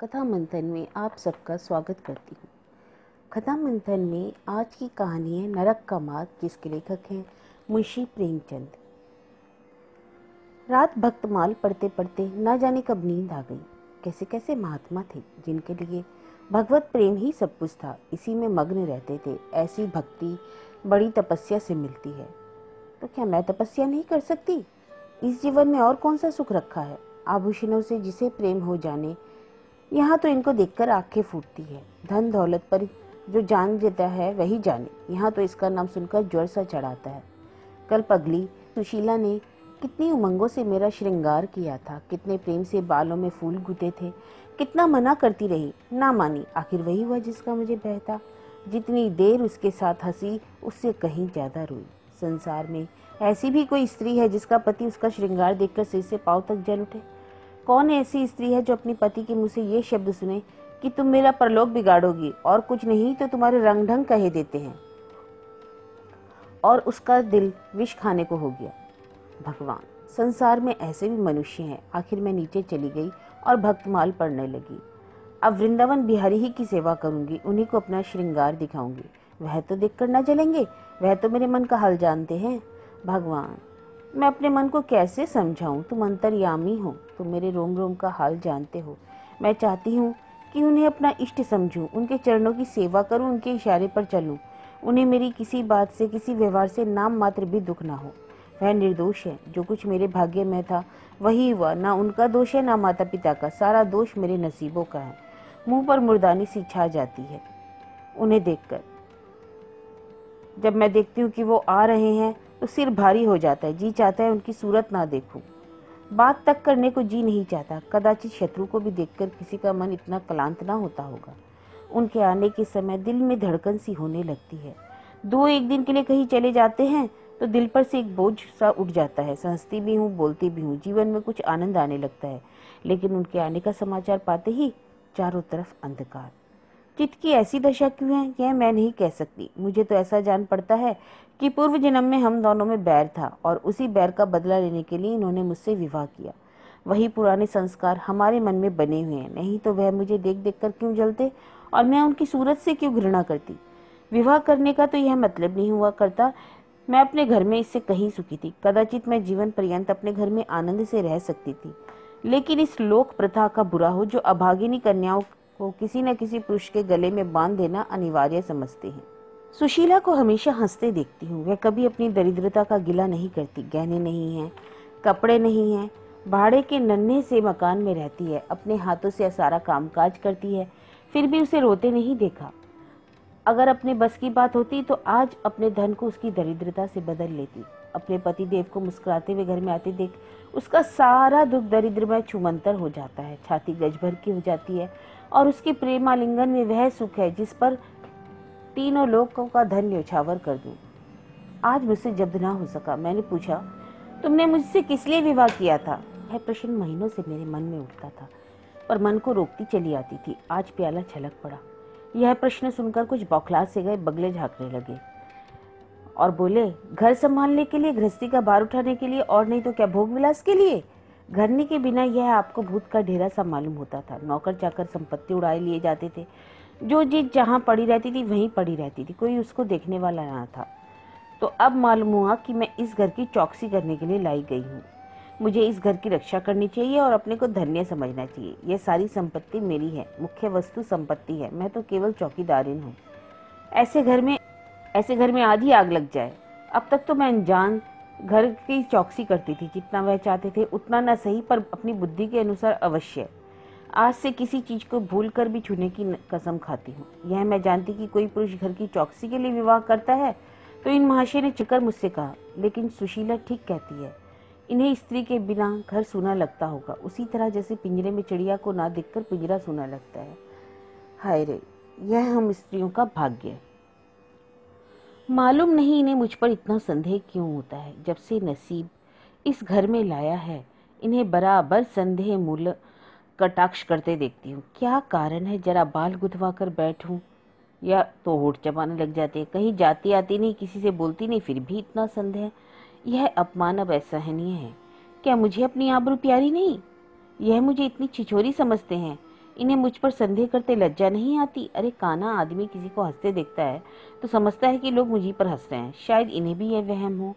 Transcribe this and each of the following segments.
कथा मंथन में आप सबका स्वागत करती हूँ। कथा मंथन में आज की कहानी है नरक का मार्ग, जिसके लेखक हैं मुंशी प्रेमचंद। रात भक्तमाल पढ़ते पढ़ते न जाने कब नींद आ गई। कैसे कैसे महात्मा थे जिनके लिए भगवत प्रेम ही सब कुछ था, इसी में मग्न रहते थे। ऐसी भक्ति बड़ी तपस्या से मिलती है, तो क्या मैं तपस्या नहीं कर सकती? इस जीवन में और कौन सा सुख रखा है? आभूषणों से जिसे प्रेम हो जाने, यहाँ तो इनको देखकर आंखें फूटती है। धन दौलत पर जो जान देता है वही जाने, यहाँ तो इसका नाम सुनकर ज्वर सा चढ़ाता है। कल पगली सुशीला ने कितनी उमंगों से मेरा श्रृंगार किया था, कितने प्रेम से बालों में फूल गुथे थे, कितना मना करती रही, ना मानी। आखिर वही हुआ जिसका मुझे भय था। जितनी देर उसके साथ हंसी, उससे कहीं ज्यादा रोई। संसार में ऐसी भी कोई स्त्री है जिसका पति उसका श्रृंगार देखकर सिर से पांव तक जल उठे? कौन ऐसी स्त्री है जो अपने पति के मुंह से ये शब्द सुने कि तुम मेरा परलोक बिगाड़ोगी और कुछ नहीं तो तुम्हारे रंग ढंग कहे देते हैं, और उसका दिल विष खाने को हो गया। भगवान, संसार में ऐसे भी मनुष्य हैं। आखिर मैं नीचे चली गई और भक्तमाल पढ़ने लगी। अब वृंदावन बिहारी ही की सेवा करूंगी, उन्हीं को अपना श्रृंगार दिखाऊंगी। वह तो देखकर न जलेंगे, वह तो मेरे मन का हाल जानते हैं। भगवान, मैं अपने मन को कैसे समझाऊं? तुम अंतर्यामी हो, तुम मेरे रोम रोम का हाल जानते हो। मैं चाहती हूँ कि उन्हें अपना इष्ट समझूं, उनके चरणों की सेवा करूं, उनके इशारे पर चलूं। उन्हें मेरी किसी बात से, किसी व्यवहार से नाम मात्र भी दुख ना हो। वह निर्दोष है। जो कुछ मेरे भाग्य में था वही हुआ। ना उनका दोष है, ना माता पिता का। सारा दोष मेरे नसीबों का है। मुंह पर मुर्दानी सी छा जाती है उन्हें देखकर। जब मैं देखती हूँ कि वो आ रहे हैं तो सिर भारी हो जाता है। जी चाहता है उनकी सूरत ना देखूं, बात तक करने को जी नहीं चाहता। कदाचित शत्रु को भी देखकर किसी का मन इतना क्लांत ना होता होगा। उनके आने के समय दिल में धड़कन सी होने लगती है। एक दिन के लिए कहीं चले जाते हैं तो दिल पर से एक बोझ सा उठ जाता है। हंसती भी हूँ, बोलती भी हूँ, जीवन में कुछ आनंद आने लगता है। लेकिन उनके आने का समाचार पाते ही चारों तरफ अंधकार। चित्त की ऐसी दशा क्यों है, यह मैं नहीं कह सकती। मुझे तो ऐसा जान पड़ता है कि पूर्व जन्म में हम दोनों में बैर था और उसी बैर का बदला लेने के लिए इन्होंने मुझसे विवाह किया। वही पुराने संस्कार हमारे मन में बने हुए हैं। नहीं तो वह मुझे देख देख कर क्यों जलते और मैं उनकी सूरत से क्यों घृणा करती? विवाह करने का तो यह मतलब नहीं हुआ करता। मैं अपने घर में इससे कहीं सुखी थी। कदाचित मैं जीवन पर्यंत अपने घर में आनंद से रह सकती थी। लेकिन इस लोक प्रथा का बुरा हो जो अभागिनी कन्याओं को किसी न किसी पुरुष के गले में बांध देना अनिवार्य समझते हैं। सुशीला को हमेशा हंसते देखती हूँ। वह कभी अपनी दरिद्रता का गिला नहीं करती। गहने नहीं हैं, कपड़े नहीं हैं, भाड़े के नन्हे से मकान में रहती है, अपने हाथों से सारा कामकाज करती है, फिर भी उसे रोते नहीं देखा। अगर अपने बस की बात होती तो आज अपने धन को उसकी दरिद्रता से बदल लेती। अपने पति देव को मुस्कुराते हुए घर में आते देख उसका सारा दुख दरिद्र में छुमंतर हो जाता है। छाती गज भर की हो जाती है और उसके प्रेमालिंगन में वह सुख है जिस पर तीनों लोगों का धन न्यौछावर कर दूं। आज मुझसे जब्द ना हो सका। मैंने पूछा, तुमने मुझसे किस लिए विवाह किया था? यह प्रश्न महीनों से मेरे मन में उठता था, पर मन को रोकती चली आती थी। आज प्याला छलक पड़ा। यह प्रश्न सुनकर कुछ बौखला से गए बगले झांकने लगे और बोले, घर संभालने के लिए, गृहस्थी का भार उठाने के लिए, और नहीं तो क्या भोग विलास के लिए? घरनी के बिना यह आपको भूत का ढेरा सा मालूम होता था। नौकर चाकर संपत्ति उड़ाए लिए जाते थे। जो चीज जहाँ पड़ी रहती थी वहीं पड़ी रहती थी, कोई उसको देखने वाला ना था। तो अब मालूम हुआ कि मैं इस घर की चौकसी करने के लिए लाई गई हूँ। मुझे इस घर की रक्षा करनी चाहिए और अपने को धन्य समझना चाहिए। यह सारी संपत्ति मेरी है, मुख्य वस्तु संपत्ति है, मैं तो केवल चौकीदारिन हूँ। ऐसे घर में आधी आग लग जाए। अब तक तो मैं अनजान घर की चौकसी करती थी। जितना वह चाहते थे उतना न सही, पर अपनी बुद्धि के अनुसार अवश्य। आज से किसी चीज को भूल कर भी छूने की कसम खाती हूँ। यह मैं जानती कि कोई पुरुष घर की चौकसी के लिए विवाह करता है तो इन महाशय ने चिकर मुझसे कहा, लेकिन सुशीला ठीक कहती है। इन्हें स्त्री के बिना घर सूना लगता होगा, उसी तरह जैसे पिंजरे में चिड़िया को ना देखकर पिंजरा सूना लगता है। हाय रे, यह हम स्त्रियों का भाग्य है। मालूम नहीं इन्हें मुझ पर इतना संदेह क्यों होता है। जब से नसीब इस घर में लाया है, इन्हें बराबर संदेह मूल कटाक्ष करते देखती हूँ। क्या कारण है? जरा बाल गुथवा कर बैठूं या तो होठ चबाने लग जाते हैं। कहीं जाती आती नहीं, किसी से बोलती नहीं, फिर भी इतना संदेह। यह अपमान अब असहनीय है। क्या मुझे अपनी आबरू प्यारी नहीं? यह मुझे इतनी छिछोरी समझते हैं? इन्हें मुझ पर संदेह करते लज्जा नहीं आती? अरे काना आदमी किसी को हंसते देखता है तो समझता है कि लोग मुझी पर हंस रहे हैं। शायद इन्हें भी यह वहम हो।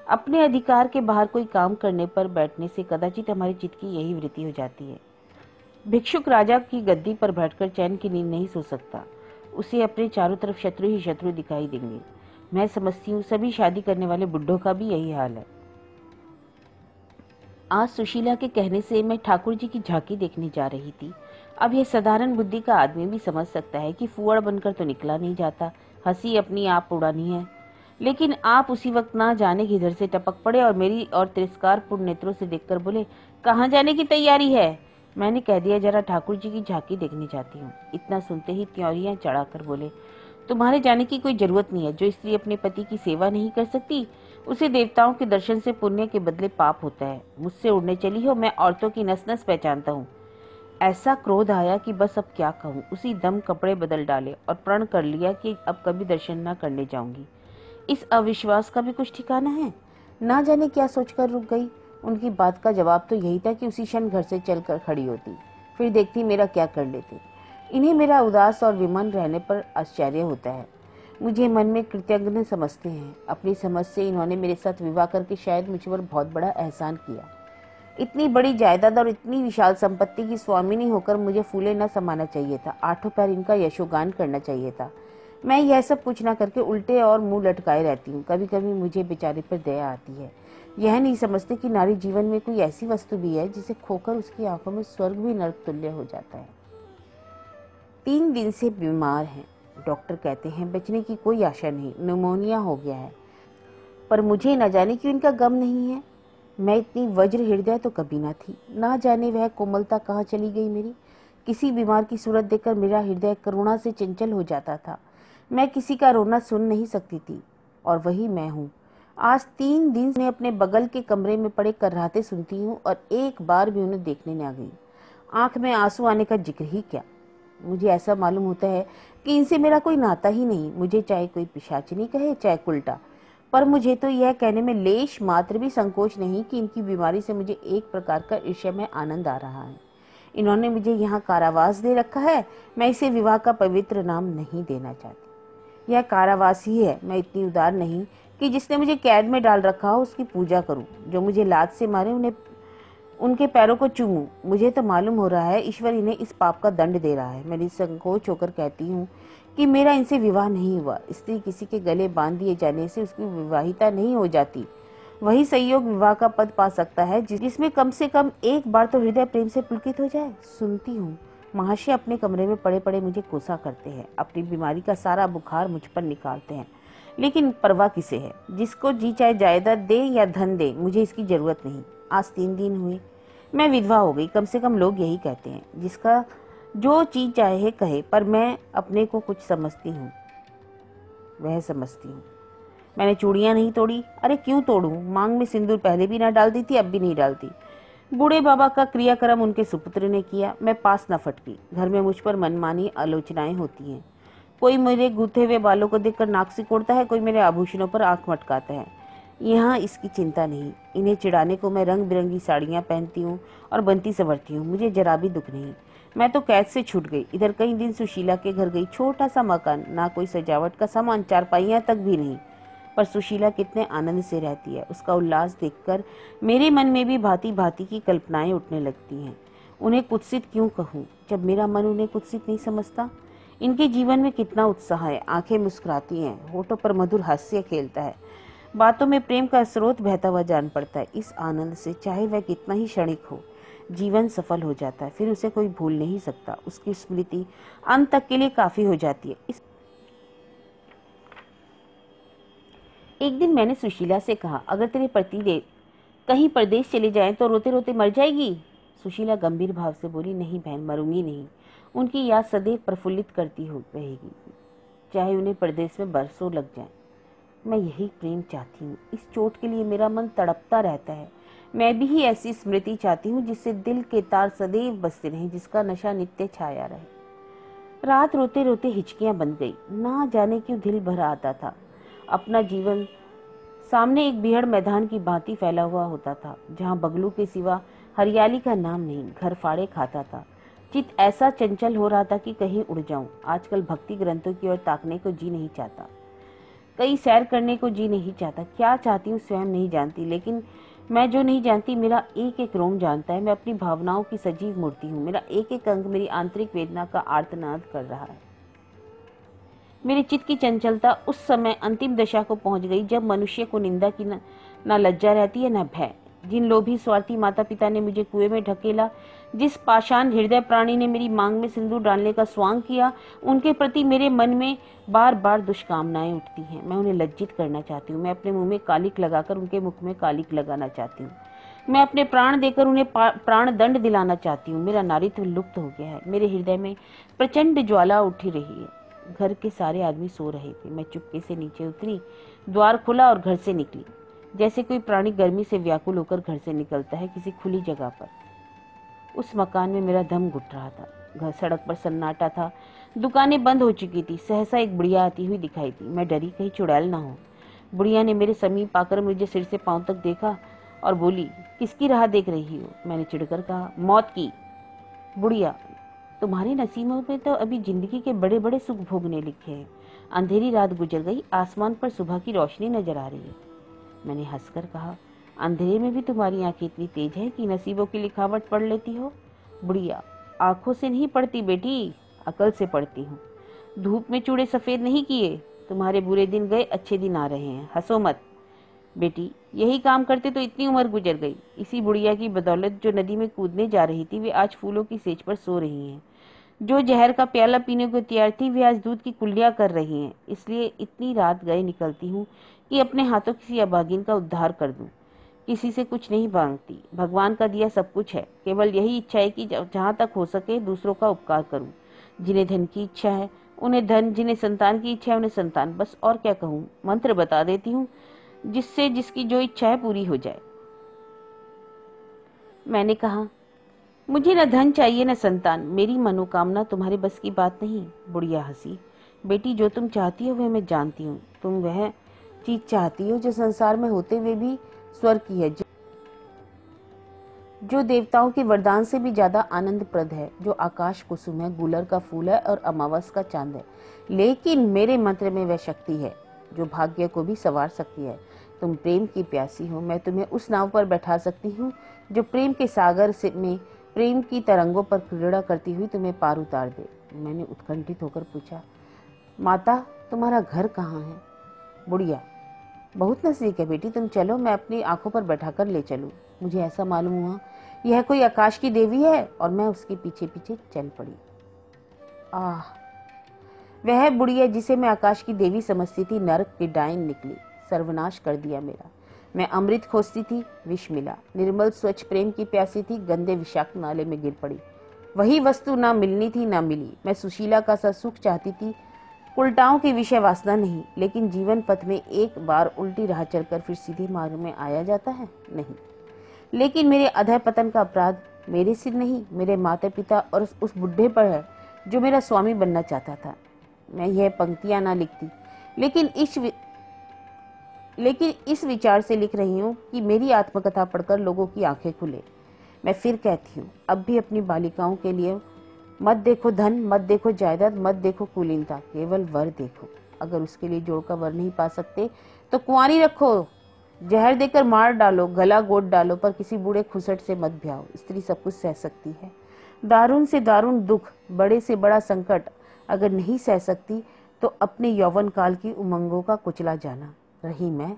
अपने अधिकार के बाहर कोई काम करने पर बैठने से कदाचित हमारे चित्त की यही वृत्ति हो जाती है। भिक्षुक राजा की गद्दी पर बैठकर चैन की नींद नहीं सो सकता। उसे अपने चारों तरफ शत्रु ही शत्रु दिखाई देंगे। मैं समझती हूँ सभी शादी करने वाले बुड्ढों का भी यही हाल है। आज सुशीला के कहने से मैं ठाकुर जी की झांकी देखने जा रही थी। अब यह साधारण बुद्धि का आदमी भी समझ सकता है कि फूहड़ बनकर तो निकला नहीं जाता, हंसी अपनी आप उड़ानी है। लेकिन आप उसी वक्त ना जाने किधर से टपक पड़े और मेरी और तिरस्कारपूर्ण नेत्रों से देखकर बोले, कहाँ जाने की तैयारी है? मैंने कह दिया, जरा ठाकुर जी की झांकी देखने जाती हूँ। इतना सुनते ही त्योरियां चढ़ाकर बोले, तुम्हारे जाने की कोई जरूरत नहीं है। जो स्त्री अपने पति की सेवा नहीं कर सकती उसे देवताओं के दर्शन से पुण्य के बदले पाप होता है। मुझसे उड़ने चली हो, मैं औरतों की नस नस पहचानता हूँ। ऐसा क्रोध आया कि बस अब क्या कहूँ। उसी दम कपड़े बदल डाले और प्रण कर लिया कि अब कभी दर्शन न करने जाऊंगी। इस अविश्वास का भी कुछ ठिकाना है? ना जाने क्या सोचकर रुक गई। उनकी बात का जवाब तो यही था कि उसी क्षण घर से चलकर खड़ी होती, फिर देखती मेरा क्या कर लेते। इन्हें मेरा उदास और विमन रहने पर आश्चर्य होता है। मुझे मन में कृतज्ञ समझते हैं। अपनी समझ से इन्होंने मेरे साथ विवाह करके शायद मुझ पर बहुत बड़ा एहसान किया। इतनी बड़ी जायदाद और इतनी विशाल संपत्ति की स्वामिनी होकर मुझे फूले न समाना चाहिए था। आठों पैर इनका यशोगान करना चाहिए था। मैं यह सब कुछ ना करके उल्टे और मुंह लटकाए रहती हूँ। कभी कभी मुझे बेचारे पर दया आती है। यह नहीं समझते कि नारी जीवन में कोई ऐसी वस्तु भी है जिसे खोकर उसकी आंखों में स्वर्ग भी नर्क तुल्य हो जाता है। 3 दिन से बीमार हैं। डॉक्टर कहते हैं बचने की कोई आशा नहीं, निमोनिया हो गया है। पर मुझे न जाने क्यों इनका गम नहीं है। मैं इतनी वज्र हृदय तो कभी ना थी। ना जाने वह कोमलता कहाँ चली गई मेरी। किसी बीमार की सूरत देखकर मेरा हृदय करुणा से चंचल हो जाता था। मैं किसी का रोना सुन नहीं सकती थी, और वही मैं हूँ। आज 3 दिन से अपने बगल के कमरे में पड़े कर्राहते सुनती हूँ और एक बार भी उन्हें देखने न गई। आंख में आंसू आने का जिक्र ही क्या। मुझे ऐसा मालूम होता है कि इनसे मेरा कोई नाता ही नहीं। मुझे चाहे कोई पिशाचिनी कहे चाहे उल्टा, पर मुझे तो यह कहने में लेश मात्र भी संकोच नहीं कि इनकी बीमारी से मुझे एक प्रकार का ईर्ष्यामय आनंद आ रहा है। इन्होंने मुझे यहाँ कारावास दे रखा है। मैं इसे विवाह का पवित्र नाम नहीं देना चाहती। यह कारावास ही है। मैं इतनी उदार नहीं कि जिसने मुझे कैद में डाल रखा हो उसकी पूजा करूं। जो मुझे लात से मारे उन्हें उनके पैरों को चूमूं। मुझे तो मालूम हो रहा है ईश्वर इन्हें इस पाप का दंड दे रहा है। मैं निसंकोच होकर कहती हूँ कि मेरा इनसे विवाह नहीं हुआ। स्त्री किसी के गले बांध दिए जाने से उसकी विवाहिता नहीं हो जाती। वही संयोग विवाह का पद पा सकता है जिसमें कम से कम एक बार तो हृदय प्रेम से पुलकित हो जाए। सुनती हूँ महाशय अपने कमरे में पड़े पड़े मुझे कोसा करते हैं। अपनी बीमारी का सारा बुखार मुझ पर निकालते हैं। लेकिन परवाह किसे है? जिसको जी चाहे जायदाद दे या धन दे, मुझे इसकी जरूरत नहीं। आज 3 दिन हुए मैं विधवा हो गई। कम से कम लोग यही कहते हैं। जिसका जो चीज चाहे कहे, पर मैं अपने को कुछ समझती हूँ, वह समझती हूँ। मैंने चूड़ियाँ नहीं तोड़ी। अरे क्यों तोड़ूं? मांग में सिंदूर पहले भी ना डालती थी, अब भी नहीं डालती। बूढ़े बाबा का क्रियाक्रम उनके सुपुत्र ने किया। मैं पास न फटकी। घर में मुझ पर मनमानी आलोचनाएं होती हैं। कोई मेरे गूथे हुए बालों को देखकर नाक सिकोड़ता है, कोई मेरे आभूषणों पर आंख मटकाता है। यहाँ इसकी चिंता नहीं। इन्हें चिढ़ाने को मैं रंग बिरंगी साड़ियाँ पहनती हूँ और बनती संवरती हूँ। मुझे जरा भी दुख नहीं। मैं तो कैद से छूट गई। इधर कई दिन सुशीला के घर गई। छोटा सा मकान, ना कोई सजावट का सामान, चारपाइयाँ तक भी नहीं। पर सुशीला कितने आनंद से रहती है। उसका उल्लास देखकर मेरे मन में भी भांति भांति की कल्पनाएं उठने लगती हैं। उन्हें कुत्सित क्यों कहूँ जब मेरा मन उन्हें कुत्सित नहीं समझता। इनके जीवन में कितना उत्साह है। आंखें मुस्कुराती हैं, होठों पर मधुर हास्य खेलता है, बातों में प्रेम का स्रोत बहता हुआ जान पड़ता है। इस आनंद से चाहे वह कितना ही क्षणिक हो, जीवन सफल हो जाता है। फिर उसे कोई भूल नहीं सकता। उसकी स्मृति अंत तक के लिए काफी हो जाती है। एक दिन मैंने सुशीला से कहा, अगर तेरे पतिदेव कहीं परदेश चले जाएं तो रोते रोते मर जाएगी? सुशीला गंभीर भाव से बोली, नहीं बहन, मरूंगी नहीं। उनकी याद सदैव प्रफुल्लित करती हो रहेगी, चाहे उन्हें परदेश में बरसों लग जाए। मैं यही प्रेम चाहती हूँ। इस चोट के लिए मेरा मन तड़पता रहता है। मैं भी ही ऐसी स्मृति चाहती हूँ जिससे दिल के तार सदैव बसते रहें, जिसका नशा नित्य छाया रहे। रात रोते रोते हिचकियां बन गई। ना जाने क्यों दिल भर आता था। अपना जीवन सामने एक बिहड़ मैदान की भांति फैला हुआ होता था, जहाँ बगलू के सिवा हरियाली का नाम नहीं। घर फाड़े खाता था। चित्त ऐसा चंचल हो रहा था कि कहीं उड़ जाऊं। आजकल भक्ति ग्रंथों की ओर ताकने को जी नहीं चाहता, कहीं सैर करने को जी नहीं चाहता। क्या चाहती हूँ स्वयं नहीं जानती, लेकिन मैं जो नहीं जानती मेरा एक एक रोम जानता है। मैं अपनी भावनाओं की सजीव मूर्ति हूँ। मेरा एक एक अंग मेरी आंतरिक वेदना का आर्तनाद कर रहा है। मेरे चित्त की चंचलता उस समय अंतिम दशा को पहुंच गई जब मनुष्य को निंदा की न लज्जा रहती है न भय। जिन लोभी स्वार्थी माता पिता ने मुझे कुएं में ढकेला, जिस पाषाण हृदय प्राणी ने मेरी मांग में सिंदूर डालने का स्वांग किया, उनके प्रति मेरे मन में बार बार दुष्कामनाएं उठती हैं। मैं उन्हें लज्जित करना चाहती हूँ। मैं अपने मुंह में कालिक लगाकर उनके मुख में कालिक लगाना चाहती हूँ। मैं अपने प्राण देकर उन्हें प्राण दंड दिलाना चाहती हूँ। मेरा नारीत्व लुप्त हो गया है। मेरे हृदय में प्रचंड ज्वाला उठी रही है। घर के सारे आदमी सो रहे थे। मैं चुपके से नीचे उतरी, द्वार खुला और घर से निकली। जैसे कोई प्राणी गर्मी से व्याकुल होकर घर से निकलता है किसी खुली जगह पर। उस मकान में मेरा दम घुट रहा था। घर सड़क पर सन्नाटा था। दुकानें बंद हो चुकी थी। सहसा एक बुढ़िया आती हुई दिखाई दी। मैं डरी कहीं चुड़ैल ना हो। बुढ़िया ने मेरे समीप आकर मुझे सिर से पांव तक देखा और बोली, किसकी राह देख रही हो? मैंने चिढ़कर कहा, मौत की। बुढ़िया, तुम्हारे नसीबों में तो अभी जिंदगी के बड़े बड़े सुख भोगने लिखे हैं। अंधेरी रात गुजर गई, आसमान पर सुबह की रोशनी नजर आ रही है। मैंने हंसकर कहा, अंधेरे में भी तुम्हारी आंखें इतनी तेज है कि नसीबों की लिखावट पढ़ लेती हो? बुढ़िया, आंखों से नहीं पढ़ती बेटी, अकल से पढ़ती हूँ। धूप में चूड़े सफेद नहीं किए। तुम्हारे बुरे दिन गए, अच्छे दिन आ रहे हैं। हंसो मत बेटी, यही काम करते तो इतनी उम्र गुजर गई। इसी बुढ़िया की बदौलत जो नदी में कूदने जा रही थी वे आज फूलों की सेज पर सो रही हैं। जो जहर का प्याला पीने को तैयार थी वे आज दूध की कुल्लियां कर रही हैं। इसलिए इतनी रात गए निकलती हूँ कि अपने हाथों किसी अभागिन का उद्धार कर दूं। किसी से कुछ नहीं मांगती। भगवान का दिया सब कुछ है। केवल यही इच्छा है कि जहाँ तक हो सके दूसरों का उपकार करूं। जिन्हें धन की इच्छा है उन्हें धन, जिन्हें संतान की इच्छा है उन्हें संतान। बस और क्या कहूँ। मंत्र बता देती हूँ जिससे जिसकी जो इच्छा है पूरी हो जाए। मैंने कहा, मुझे न धन चाहिए न संतान। मेरी मनोकामना तुम्हारे बस की बात नहीं। बुढ़िया हंसी। बेटी, जो तुम चाहती हो वह मैं जानती हूँ। तुम वह चीज चाहती हो जो संसार में होते हुए भी स्वर्ग की है, जो देवताओं के वरदान से भी ज्यादा आनंदप्रद है, जो आकाश कुसुम है, गुलर का फूल है और अमावस का चांद है। लेकिन मेरे मंत्र में वह शक्ति है जो भाग्य को भी संवार सकती है। तुम प्रेम की प्यासी हो। मैं तुम्हें उस नाव पर बैठा सकती हूँ जो प्रेम के सागर से में प्रेम की तरंगों पर क्रीड़ा करती हुई तुम्हें पार उतार दे। मैंने उत्कंठित होकर पूछा, माता, तुम्हारा घर कहाँ है? बुढ़िया, बहुत नजदीक है बेटी, तुम चलो, मैं अपनी आंखों पर बैठाकर ले चलूं। मुझे ऐसा मालूम हुआ यह कोई आकाश की देवी है और मैं उसके पीछे पीछे चल पड़ी। आह, वह बुढ़िया जिसे मैं आकाश की देवी समझती थी नरक की डायन निकली। सर्वनाश कर दिया मेरा। मैं अमृत खोजती थी, विष मिला। निर्मल स्वच्छ प्रेम की प्यासी थी, गंदे विषाक्त नाले में गिर पड़ी। वही वस्तु ना मिलनी थी ना मिली। मैं सुशीला का सा सुख चाहती थी, उल्टाओं की विषय वासना नहीं। लेकिन जीवन पथ में एक बार उल्टी राह चलकर फिर सीधे मार्ग में आया जाता है? नहीं। लेकिन मेरे अधः पतन का अपराध मेरे सिर नहीं, मेरे माता पिता और उस बुढ़े पर है जो मेरा स्वामी बनना चाहता था। मैं यह पंक्तियां ना लिखती, लेकिन इस विचार से लिख रही हूँ कि मेरी आत्मकथा पढ़कर लोगों की आंखें खुले। मैं फिर कहती हूँ, अब भी अपनी बालिकाओं के लिए मत देखो धन, मत देखो जायदाद, मत देखो कुलीनता, केवल वर देखो। अगर उसके लिए जोड़ का वर नहीं पा सकते तो कुंवारी रखो, जहर देकर मार डालो, गला गोद डालो, पर किसी बूढ़े खुसट से मत ब्याहो। स्त्री सब कुछ सह सकती है। दारुण से दारुण दुख, बड़े से बड़ा संकट अगर नहीं सह सकती तो अपने यौवन काल की उमंगों का कुचला जाना। रही मैं,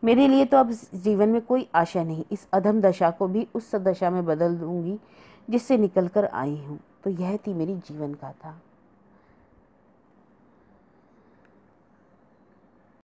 मेरे लिए तो अब जीवन में कोई आशा नहीं। इस अधम दशा को भी उस दशा में बदल दूंगी जिससे निकलकर आई हूँ। तो यह थी मेरी जीवन गाथा।